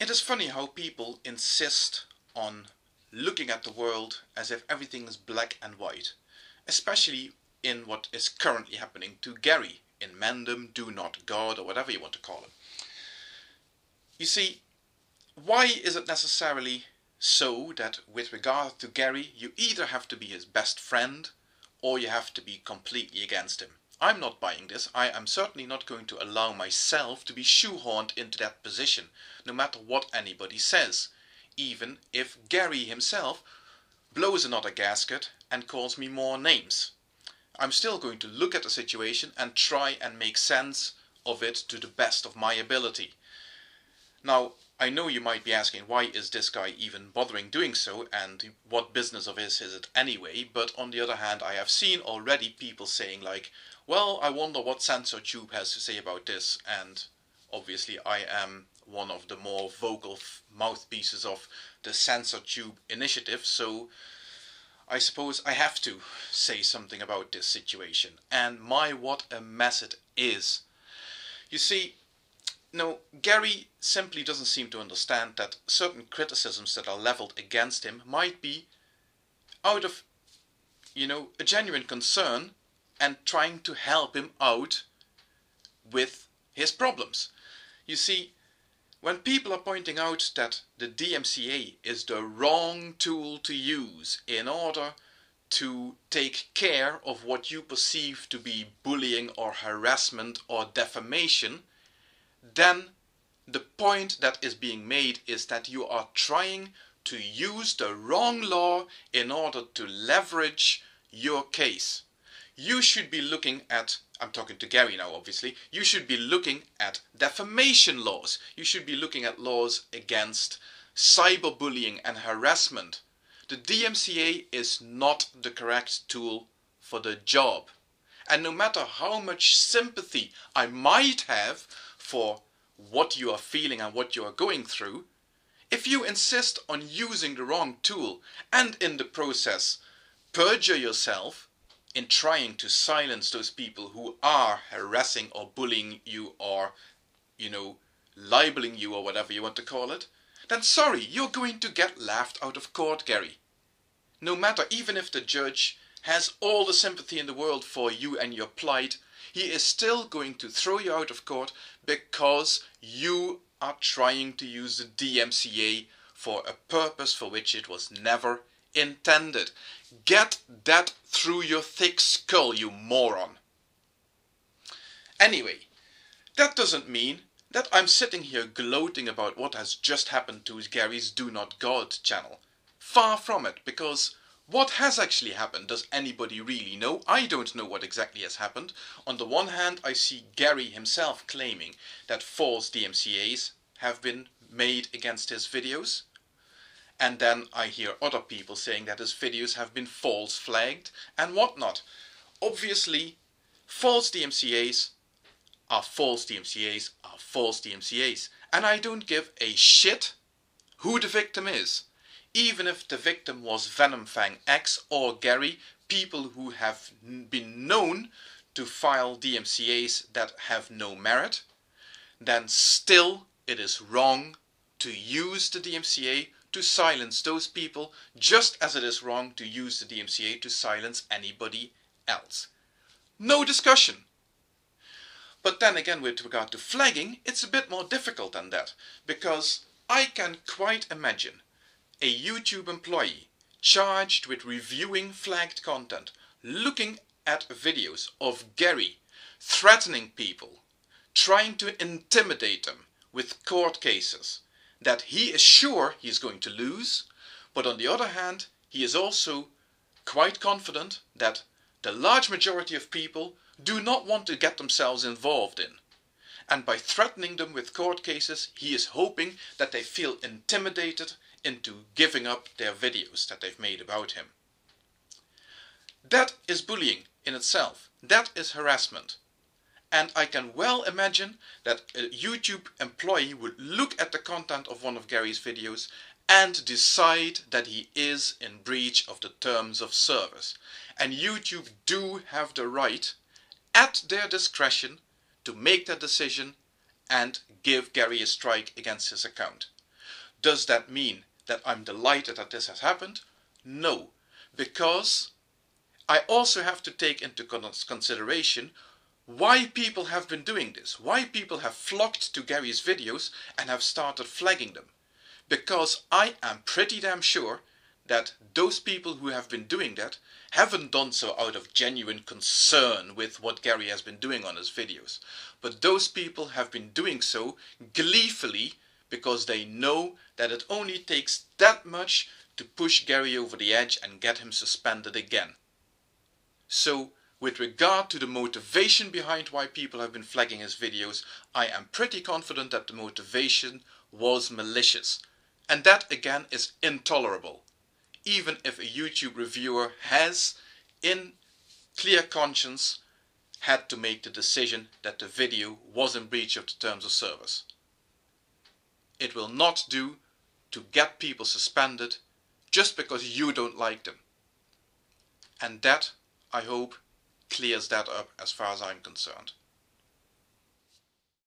It is funny how people insist on looking at the world as if everything is black and white, especially in what is currently happening to Gary in Mendham, Do Not God, or whatever you want to call him. You see, why is it necessarily so that with regard to Gary you either have to be his best friend or you have to be completely against him? I'm not buying this. I am certainly not going to allow myself to be shoehorned into that position, no matter what anybody says, even if Gary himself blows another gasket and calls me more names. I'm still going to look at the situation and try and make sense of it to the best of my ability. Now, I know you might be asking, why is this guy even bothering doing so, and what business of his is it anyway? But on the other hand, I have seen already people saying like, well, I wonder what CensorTube has to say about this, and obviously I am one of the more vocal mouthpieces of the CensorTube initiative, so I suppose I have to say something about this situation. And my, what a mess it is. You see, no, Gary simply doesn't seem to understand that certain criticisms that are leveled against him might be out of, a genuine concern and trying to help him out with his problems. You see, when people are pointing out that the DMCA is the wrong tool to use in order to take care of what you perceive to be bullying or harassment or defamation, then the point that is being made is that you are trying to use the wrong law in order to leverage your case. You should be looking at, I'm talking to Gary now obviously, you should be looking at defamation laws. You should be looking at laws against cyberbullying and harassment. The DMCA is not the correct tool for the job. And no matter how much sympathy I might have for what you are feeling and what you are going through, if you insist on using the wrong tool and in the process perjure yourself in trying to silence those people who are harassing or bullying you or, libeling you or whatever you want to call it, then sorry, you're going to get laughed out of court, Gary. No matter, even if the judge has all the sympathy in the world for you and your plight, he is still going to throw you out of court because you are trying to use the DMCA for a purpose for which it was never intended. Get that through your thick skull, you moron. Anyway, that doesn't mean that I'm sitting here gloating about what has just happened to Gary's Do Not God channel. Far from it, because what has actually happened, does anybody really know? I don't know what exactly has happened. On the one hand, I see Gary himself claiming that false DMCAs have been made against his videos. And then I hear other people saying that his videos have been false flagged and whatnot. Obviously, false DMCAs are false DMCAs are false DMCAs. And I don't give a shit who the victim is. Even if the victim was Venomfang X or Gary, people who have been known to file DMCAs that have no merit, then still it is wrong to use the DMCA to silence those people, just as it is wrong to use the DMCA to silence anybody else. No discussion. But then again, with regard to flagging, it's a bit more difficult than that, because I can quite imagine a YouTube employee charged with reviewing flagged content, looking at videos of Gary threatening people, trying to intimidate them with court cases, that he is sure he is going to lose, but on the other hand, he is also quite confident that the large majority of people do not want to get themselves involved in. And by threatening them with court cases, he is hoping that they feel intimidated into giving up their videos that they've made about him. That is bullying in itself. That is harassment. And I can well imagine that a YouTube employee would look at the content of one of Gary's videos and decide that he is in breach of the terms of service. And YouTube do have the right, at their discretion, to make that decision and give Gary a strike against his account. Does that mean that I'm delighted that this has happened? No, because I also have to take into consideration why people have been doing this, why people have flocked to Gary's videos and have started flagging them. Because I am pretty damn sure that those people who have been doing that haven't done so out of genuine concern with what Gary has been doing on his videos. But those people have been doing so gleefully because they know that it only takes that much to push Gary over the edge and get him suspended again. So, with regard to the motivation behind why people have been flagging his videos, I am pretty confident that the motivation was malicious. And that again is intolerable. Even if a YouTube reviewer has, in clear conscience, had to make the decision that the video was in breach of the terms of service. It will not do to get people suspended just because you don't like them. And that, I hope, clears that up as far as I'm concerned.